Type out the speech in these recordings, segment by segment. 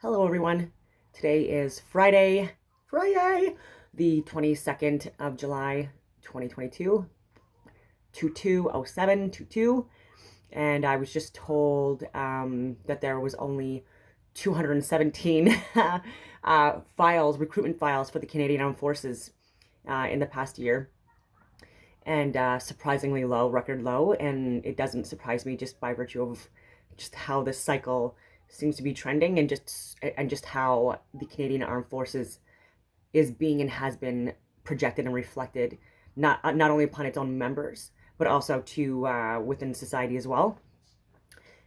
Hello, everyone. Today is Friday, the 22nd of July, 2022, 220722. And I was just told that there was only 217 recruitment files for the Canadian Armed Forces in the past year. And surprisingly low, record low. And it doesn't surprise me just by virtue of just how this cycle seems to be trending and just how the Canadian Armed Forces is being and has been projected and reflected not only upon its own members but also to within society as well.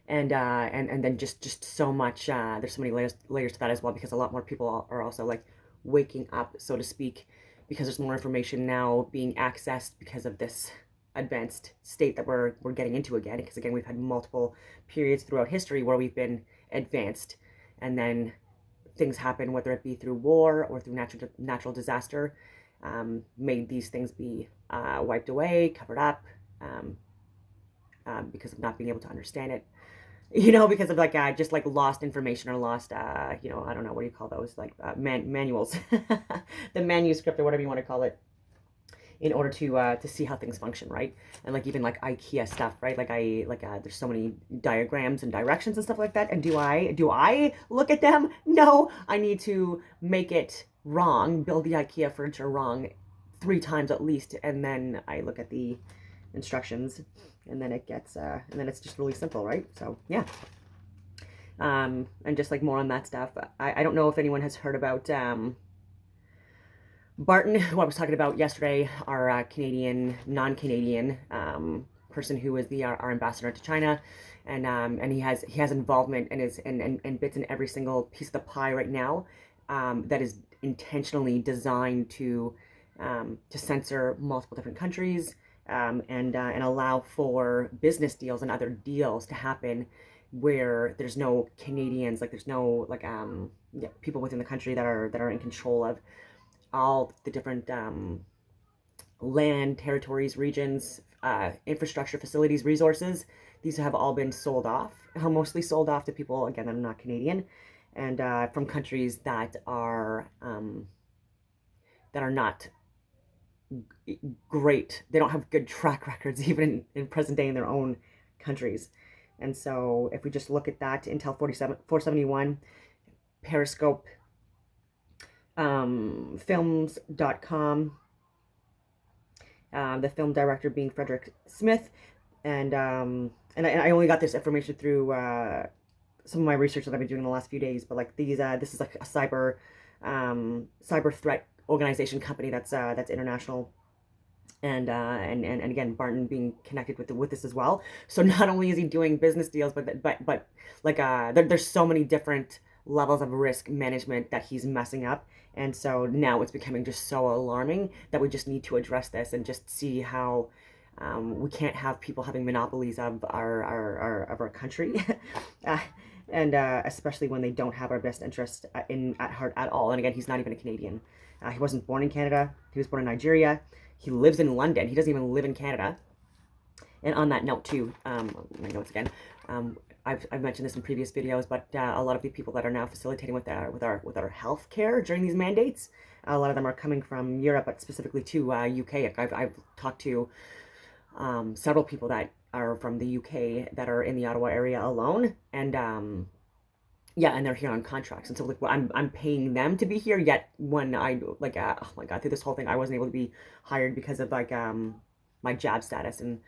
And then just so much. There's so many layers to that as well, because a lot more people are also like waking up, so to speak, because there's more information now being accessed because of this advanced state that we're getting into again. Because again, we've had multiple periods throughout history where we've been advanced, and then things happen, whether it be through war or through natural disaster, made these things be wiped away, covered up, um, because of not being able to understand it. Because of like just like lost information or lost I don't know, what do you call those, like manuals, the manuscript or whatever you want to call it, in order to see how things function, right? And like even like IKEA stuff, right? Like there's so many diagrams and directions and stuff like that. And do I look at them? No, I need to make it wrong, build the IKEA furniture wrong 3 times at least, and then I look at the instructions, and then and then it's just really simple, right? So yeah. And just like more on that stuff. I don't know if anyone has heard about Barton, who I was talking about yesterday, our Canadian, non-Canadian person who is our ambassador to China, and he has involvement and is and bits in every single piece of the pie right now, that is intentionally designed to censor multiple different countries, and allow for business deals and other deals to happen where there's no Canadians, like there's no like yeah, people within the country that are in control of all the different land, territories, regions, infrastructure, facilities, resources. These have all been sold off, mostly sold off to people, again, that are not Canadian, and from countries that are not great. They don't have good track records, even in present day, in their own countries. And so if we just look at that, Intel 471, Periscope, films.com, the film director being Frederick Smith, and I only got this information through some of my research that I've been doing in the last few days. But like this is like a cyber threat organization company that's international, and again, Barton being connected with this as well. So not only is he doing business deals, but like there's so many different levels of risk management that he's messing up. And so now it's becoming just so alarming that we just need to address this and just see how we can't have people having monopolies of our country, uh, and especially when they don't have our best interest at heart at all. And again, he's not even a Canadian. He wasn't born in Canada. He was born in Nigeria. He lives in London. He doesn't even live in Canada. And on that note too, my notes again. I've mentioned this in previous videos, but a lot of the people that are now facilitating with our health care during these mandates, a lot of them are coming from Europe, but specifically to UK. I've talked to several people that are from the UK that are in the Ottawa area alone, and yeah, and they're here on contracts, and so like I'm paying them to be here. Yet when I like oh my god, through this whole thing, I wasn't able to be hired because of like my job status and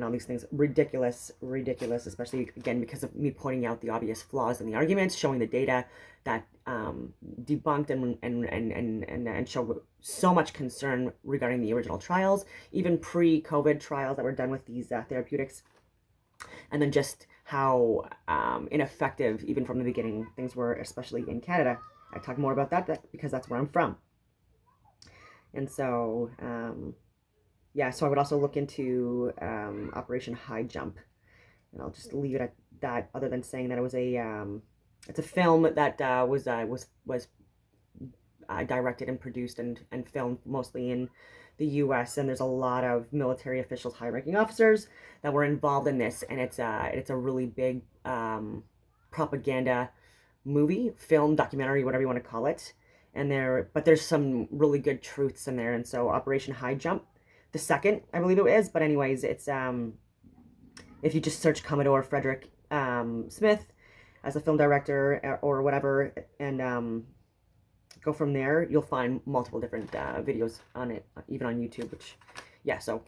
all these things. Ridiculous, especially again because of me pointing out the obvious flaws in the arguments, showing the data that debunked and showed so much concern regarding the original trials, even pre-COVID trials that were done with these therapeutics, and then just how ineffective, even from the beginning, things were, especially in Canada. I talk more about that because that's where I'm from. And so, yeah, so I would also look into Operation High Jump, and I'll just leave it at that. Other than saying that it's a film that was directed and produced and filmed mostly in the U.S., and there's a lot of military officials, high-ranking officers that were involved in this, and it's a really big propaganda movie, film, documentary, whatever you want to call it. And but there's some really good truths in there. And so Operation High Jump, the second, I believe it is. But anyways, it's if you just search Commodore Frederick Smith as a film director or whatever, and go from there, you'll find multiple different videos on it, even on YouTube, which, yeah, so,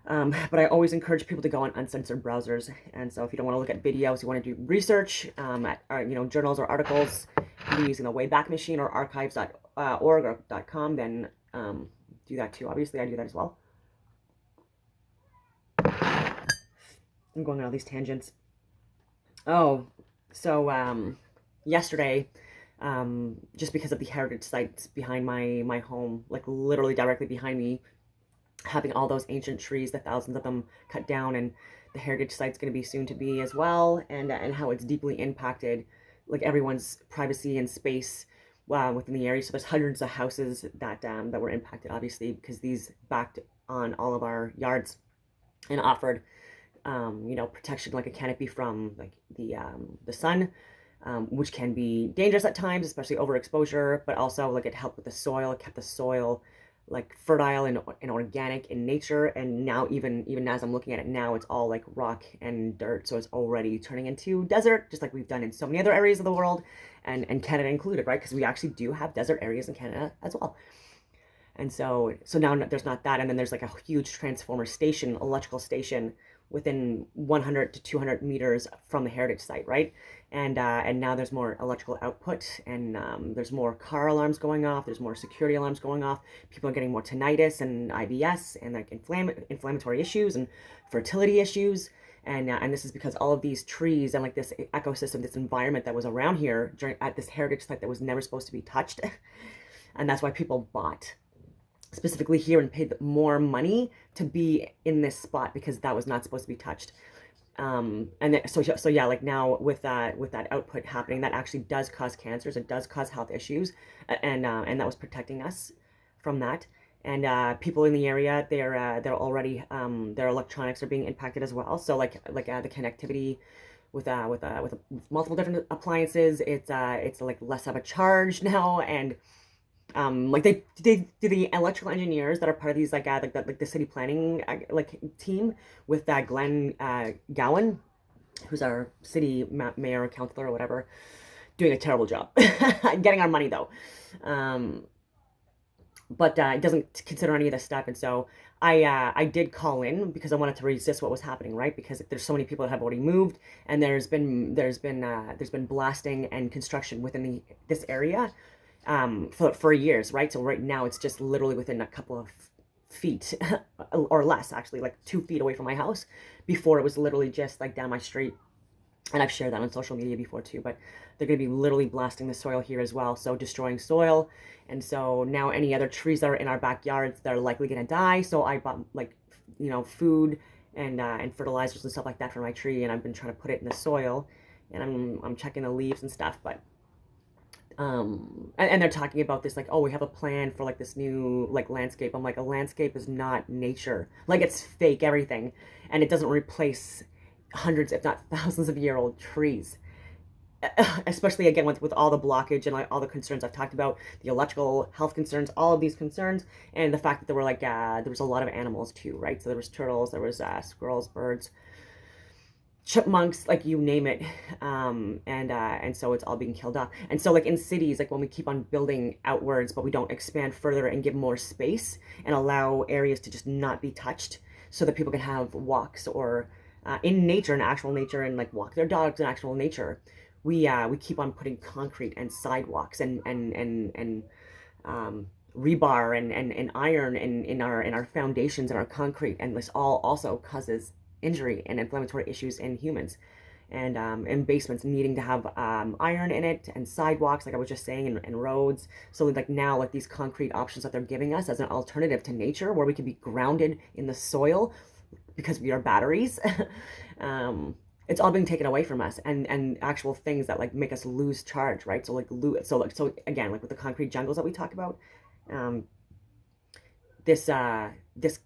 but I always encourage people to go on uncensored browsers, and so if you don't want to look at videos, you want to do research at, journals or articles, using the Wayback Machine or archives.org or .com, then do that too. Obviously, I do that as well. I'm going on all these tangents. Oh, so yesterday, just because of the heritage sites behind my home, like literally directly behind me, having all those ancient trees, the thousands of them cut down, and the heritage site's going to be soon to be as well, and how it's deeply impacted like everyone's privacy and space within the area. So there's hundreds of houses that were impacted, obviously, because these backed on all of our yards and offered protection like a canopy from like the sun, which can be dangerous at times, especially overexposure, but also like it helped with the soil. It kept the soil like fertile and organic in nature. And now even as I'm looking at it now, it's all like rock and dirt. So it's already turning into desert, just like we've done in so many other areas of the world, and Canada included, right? Because we actually do have desert areas in Canada as well. And so now there's not that. And then there's like a huge transformer station, electrical station, within 100 to 200 meters from the heritage site, right? And now there's more electrical output, and there's more car alarms going off. There's more security alarms going off. People are getting more tinnitus and IBS and like inflammatory issues and fertility issues. And this is because all of these trees and like this ecosystem, this environment that was around here at this heritage site that was never supposed to be touched. And that's why people bought specifically here and paid more money to be in this spot, because that was not supposed to be touched. So yeah, like now with that output happening, that actually does cause cancers. It does cause health issues, and that was protecting us from that. And people in the area, they're already their electronics are being impacted as well. So like the connectivity with multiple different appliances, it's like less of a charge now. And like the electrical engineers that are part of these like the city planning like team with Glenn Gowan, who's our city mayor or councilor or whatever, doing a terrible job getting our money though. But it doesn't consider any of this stuff. And so I did call in because I wanted to resist what was happening, right? Because there's so many people that have already moved, and there's been blasting and construction within this area for years, right? So right now it's just literally within a couple of feet or less, actually, like 2 feet away from my house. Before it was literally just like down my street. And I've shared that on social media before too, but they're going to be literally blasting the soil here as well. So destroying soil. And so now any other trees that are in our backyards, they're likely going to die. So I bought like, food and fertilizers and stuff like that for my tree. And I've been trying to put it in the soil, and I'm checking the leaves and stuff, but and they're talking about this like, oh, we have a plan for like this new like landscape. I'm like, a landscape is not nature. Like, it's fake everything, and it doesn't replace hundreds if not thousands of year old trees. Especially again with all the blockage and like all the concerns I've talked about, the electrical health concerns, all of these concerns, and the fact that there were like there was a lot of animals too, right? So there was turtles, there was squirrels, birds, chipmunks, like you name it, and so it's all being killed off. And so like in cities, like when we keep on building outwards but we don't expand further and give more space and allow areas to just not be touched so that people can have walks or in nature, in actual nature, and like walk their dogs in actual nature, we keep on putting concrete and sidewalks and rebar and iron in our foundations and our concrete, and this all also causes injury and inflammatory issues in humans. And basements needing to have iron in it, and sidewalks, like I was just saying, and roads. So like now, like these concrete options that they're giving us as an alternative to nature, where we can be grounded in the soil because we are batteries. It's all being taken away from us, and actual things that like make us lose charge, right? So again, like with the concrete jungles that we talk about, this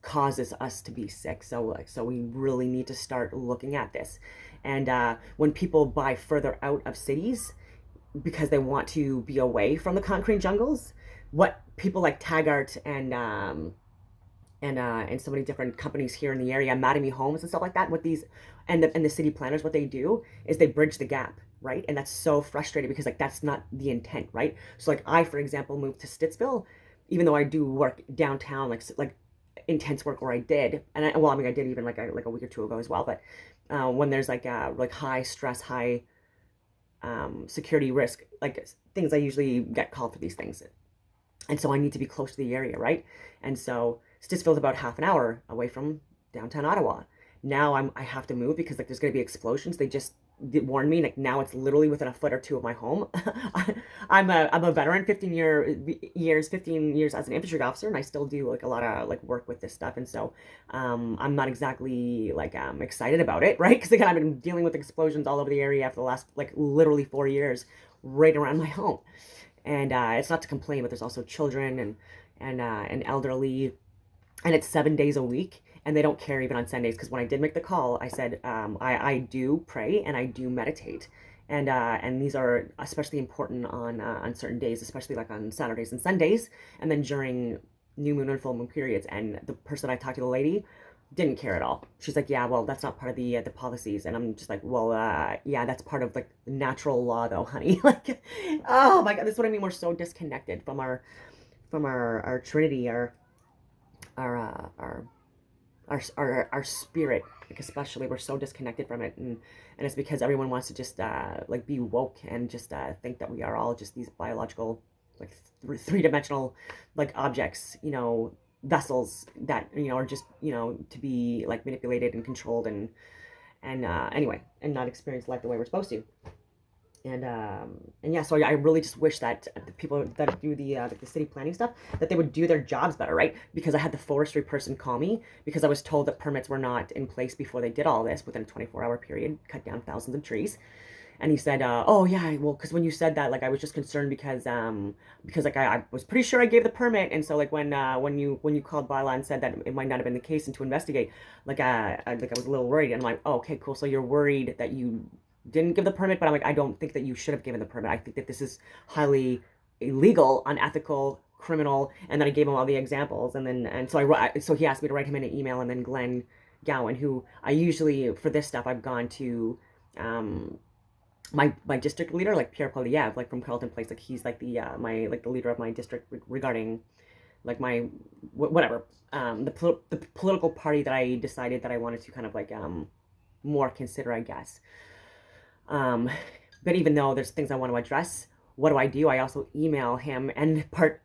causes us to be sick. So we really need to start looking at this. And when people buy further out of cities, because they want to be away from the concrete jungles. What people like Taggart and so many different companies here in the area, Mattamy Homes and stuff like that, with these and the city planners, what they do is they bridge the gap, right? And that's so frustrating because like that's not the intent, right? So like I, for example, moved to Stittsville, even though I do work downtown, like intense work where I did, and well, I mean, I did even like a week or two ago as well. But when there's like high stress, high security risk, like things, I usually get called for these things, and so I need to be close to the area, right? And so Stittsville's about half an hour away from downtown Ottawa. Now I have to move because like there's going to be explosions. They just warned me, like now it's literally within a foot or two of my home. I'm a veteran, 15 years as an infantry officer, and I still do like a lot of like work with this stuff. And so I'm not exactly like excited about it, right? Because again, I've been dealing with explosions all over the area for the last like literally 4 years, right around my home. And it's not to complain, but there's also children and elderly, and it's 7 days a week, and they don't care even on Sundays. Because when I did make the call, I said I do pray and I do meditate, and these are especially important on certain days, especially like on Saturdays and Sundays, and then during new moon and full moon periods. And the person I talked to, the lady, didn't care at all. She's like, yeah, well, that's not part of the policies. And I'm just like, well, yeah, that's part of like natural law, though, honey. Like, oh my God, this is what I mean. We're so disconnected from our Trinity, our our spirit, like especially we're so disconnected from it, and it's because everyone wants to just like be woke and just think that we are all just these biological, like three-dimensional like objects, vessels that are just to be like manipulated and controlled, and anyway, and not experience life the way we're supposed to. And yeah, so I really just wish that the people that do the city planning stuff, that they would do their jobs better, right? Because I had the forestry person call me because I was told that permits were not in place before they did all this within a 24-hour period, cut down thousands of trees. And he said, oh yeah, well, because when you said that, like I was just concerned because like I was pretty sure I gave the permit, and so like when you called bylaw and said that it might not have been the case and to investigate, like like I was a little worried, and I'm like, oh, okay, cool, so you're worried that you didn't give the permit, but I'm like, I don't think that you should have given the permit. I think that this is highly illegal, unethical, criminal, and then I gave him all the examples, and so he asked me to write him in an email, and then Glenn Gowan, who I usually for this stuff I've gone to. My district leader, like Pierre Poliev, like from Carleton Place, like he's like the leader of my district regarding like my whatever the political party that I decided that I wanted to kind of like more consider, I guess. um but even though there's things I want to address, what do? I also email him and part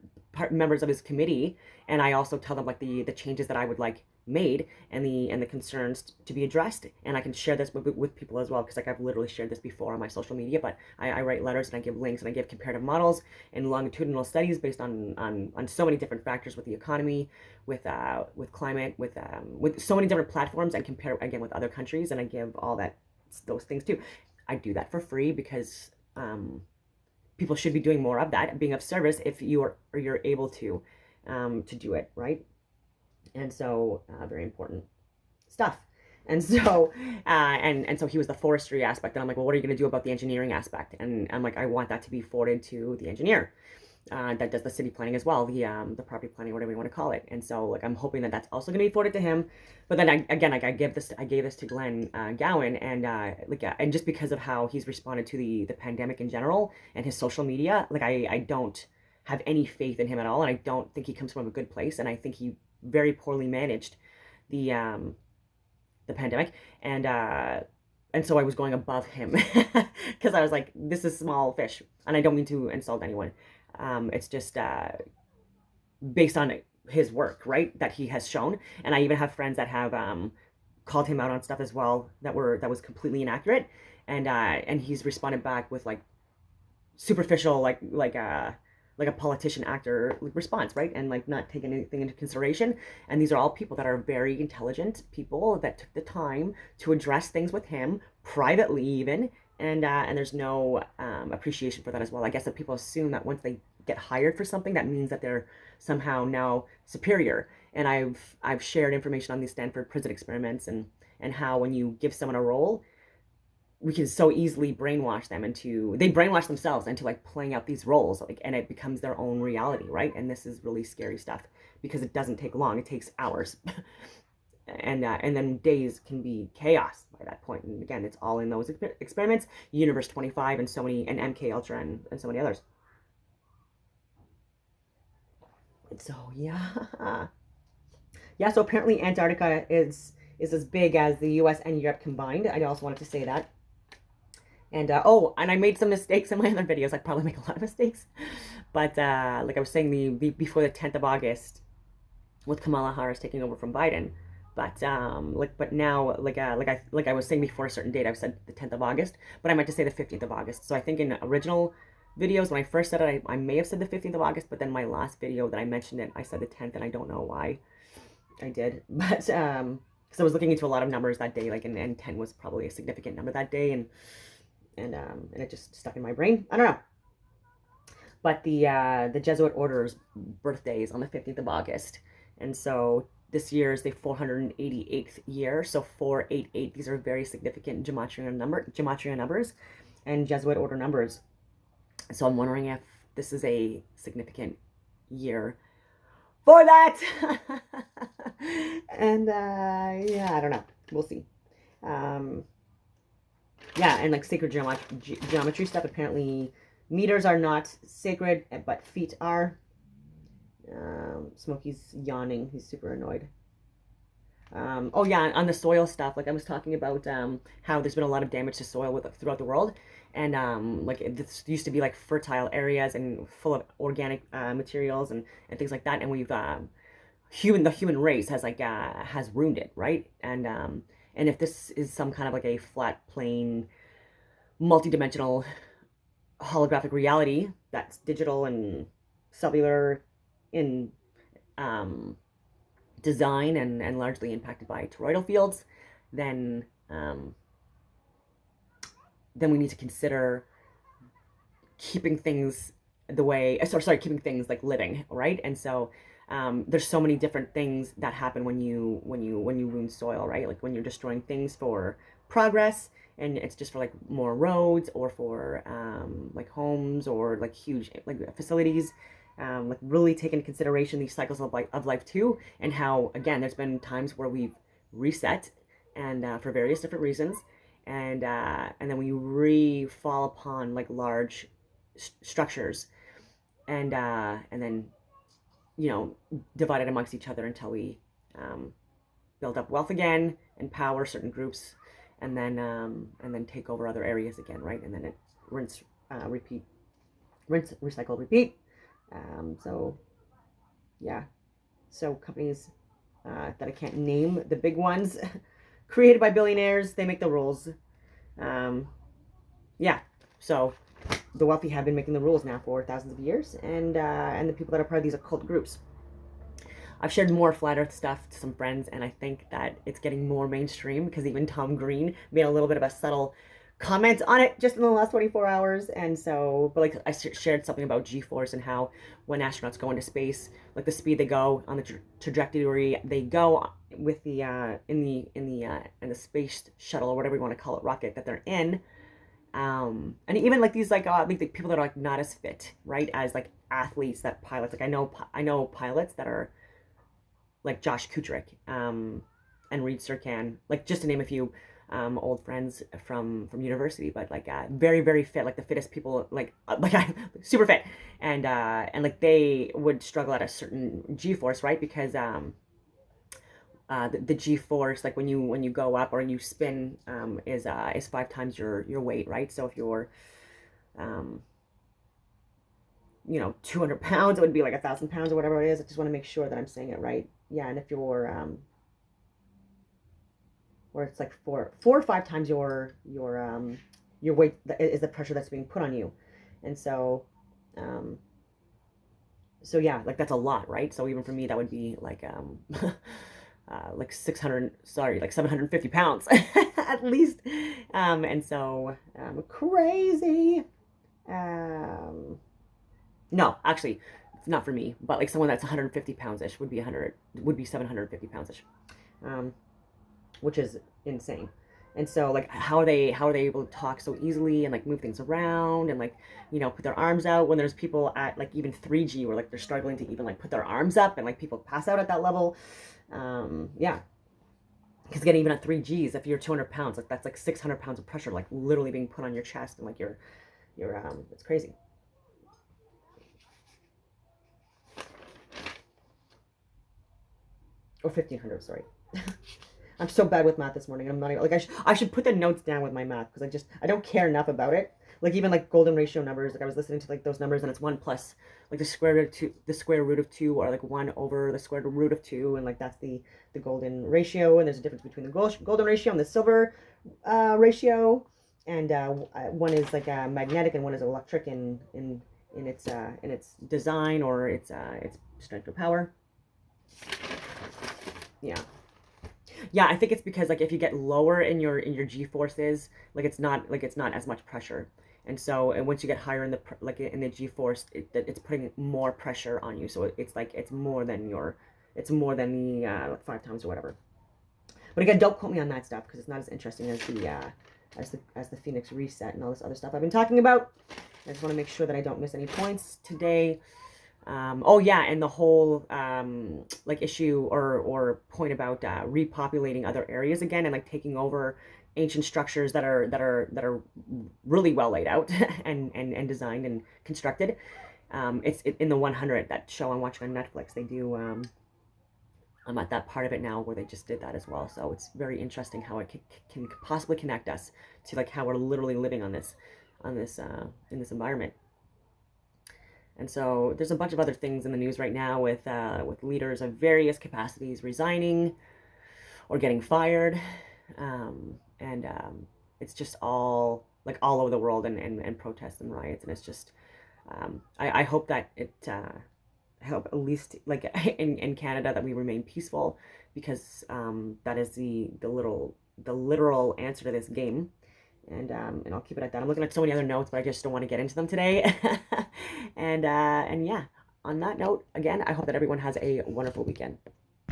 members of his committee, and I also tell them like the changes that I would like made, and the concerns to be addressed, and I can share this with people as well, because like I've literally shared this before on my social media. But I write letters and I give links and I give comparative models and longitudinal studies based on so many different factors, with the economy, with climate, with so many different platforms, and compare again with other countries, and I give all those things too. I do that for free because people should be doing more of that, being of service if you're able to do it, right? And so very important stuff. And so and so he was the forestry aspect, and I'm like, well, what are you going to do about the engineering aspect? And I'm like, I want that to be forwarded to the engineer that does the city planning as well, the property planning, whatever you want to call it. And so like I'm hoping that that's also going to be forwarded to him. But then I gave this to Glenn Gowan, and and just because of how he's responded to the pandemic in general and his social media, like I don't have any faith in him at all, and I don't think he comes from a good place, and I think he very poorly managed the the pandemic, and so I was going above him because I was like, this is small fish, and I don't mean to insult anyone. It's just based on his work, right, that he has shown, and I even have friends that have called him out on stuff as well that was completely inaccurate, and he's responded back with like superficial, like a politician actor response, right? And like not taking anything into consideration. And these are all people that are very intelligent people that took the time to address things with him privately, even. And there's no appreciation for that as well. I guess that people assume that once they get hired for something, that means that they're somehow now superior. And I've shared information on these Stanford prison experiments, and how when you give someone a role, we can so easily brainwash them into, they brainwash themselves into like playing out these roles, like, and it becomes their own reality, right? And this is really scary stuff because it doesn't take long, it takes hours. And then days can be chaos by that point. And again, it's all in those experiments, Universe 25 and so many, and MK Ultra and so many others. And so yeah. Yeah, so apparently Antarctica is as big as the US and Europe combined. I also wanted to say that. And oh, and I made some mistakes in my other videos. I probably make a lot of mistakes. But like I was saying, the before the 10th of August, with Kamala Harris taking over from Biden. But but now, like I was saying before a certain date, I've said the 10th of August, but I meant to say the 15th of August. So I think in original videos, when I first said it, I may have said the 15th of August, but then my last video that I mentioned it, I said the 10th, and I don't know why I did. But because I was looking into a lot of numbers that day, like, and 10 was probably a significant number that day, and it just stuck in my brain. I don't know. But the Jesuit order's birthday is on the 15th of August. And so this year is the 488th year. So 488, these are very significant gematria numbers and Jesuit order numbers. So I'm wondering if this is a significant year for that. And yeah, I don't know. We'll see. Yeah, and like sacred geometry stuff, apparently meters are not sacred, but feet are. Smokey's yawning. He's super annoyed. Oh yeah, on the soil stuff, like I was talking about how there's been a lot of damage to soil throughout the world, and like this used to be like fertile areas and full of organic materials and things like that, and we've the human race has has ruined it, right? And if this is some kind of like a flat plane, multi-dimensional holographic reality that's digital and cellular in design and largely impacted by toroidal fields, then we need to consider keeping things keeping things like living, right? And so there's so many different things that happen when you ruin soil, right? Like when you're destroying things for progress, and it's just for like more roads or for like homes or like huge like facilities. Like really take into consideration these cycles of life too, and how again there's been times where we've reset and for various different reasons, and then we fall upon like large structures, and then divided amongst each other until we build up wealth again and power certain groups, and then take over other areas again, right? And then it rinse, recycle, repeat. So yeah, so companies that I can't name, the big ones, created by billionaires, they make the rules. Yeah, so the wealthy have been making the rules now for thousands of years, and the people that are part of these occult groups. I've shared more flat earth stuff to some friends, and I think that it's getting more mainstream because even Tom Green made a little bit of a subtle comment on it just in the last 24 hours. And so, but like I shared something about G-force and how when astronauts go into space, like the speed they go on the trajectory they go with the in the space shuttle or whatever you want to call it, rocket that they're in. And even like these like people that are like not as fit, right, as like athletes, that pilots, like I know pilots that are like Josh Kutrick and Reed Serkan, like just to name a few old friends from university, but like very very fit, like the fittest people, like super fit, and like they would struggle at a certain G-force, right? Because the G-force, like when you go up or you spin, is 5 times your weight, right? So if you're 200 pounds, it would be like 1,000 pounds or whatever it is. I just want to make sure that I'm saying it right. Yeah, and if you're where it's like 4 or 5 times your weight is the pressure that's being put on you, and so so yeah, like that's a lot, right? So even for me, that would be like like 750 pounds at least, and so crazy. No, actually, it's not for me, but like someone that's 150 pounds-ish would be 750 pounds-ish, which is insane. And so like how are they able to talk so easily and like move things around and like, you know, put their arms out when there's people at like even 3G where like they're struggling to even like put their arms up and like people pass out at that level. Yeah. Because again, even at 3Gs, if you're 200 pounds, like that's like 600 pounds of pressure, like literally being put on your chest, and like it's crazy. Or 1500, sorry. I'm so bad with math this morning. I'm not even, like, I should put the notes down with my math, because I don't care enough about it. Like even like golden ratio numbers, like I was listening to like those numbers, and it's 1 plus like the square root of 2, or like 1 over the square root of 2, and like that's the golden ratio. And there's a difference between the golden ratio and the silver ratio. And one is like magnetic, and one is electric in its design, or its strength or power. Yeah. Yeah, I think it's because like if you get lower in your G forces, like it's not as much pressure. And once you get higher in the G force, it's putting more pressure on you. So it's like it's more than the like 5 times or whatever. But again, don't quote me on that stuff, because it's not as interesting as the Phoenix reset and all this other stuff I've been talking about. I just want to make sure that I don't miss any points today. Oh yeah, and the whole like issue or point about repopulating other areas again, and like taking over ancient structures that are really well laid out and designed and constructed. It's in the 100, that show I'm watching on Netflix. They do. I'm at that part of it now where they just did that as well. So it's very interesting how it can possibly connect us to like how we're literally living on this in this environment. And so there's a bunch of other things in the news right now with leaders of various capacities resigning or getting fired, and it's just all over the world, and protests and riots, and it's just I hope that I hope at least like in Canada that we remain peaceful, because that is the literal answer to this game. And I'll keep it at that. I'm looking at so many other notes, but I just don't want to get into them today. And yeah, on that note, again, I hope that everyone has a wonderful weekend.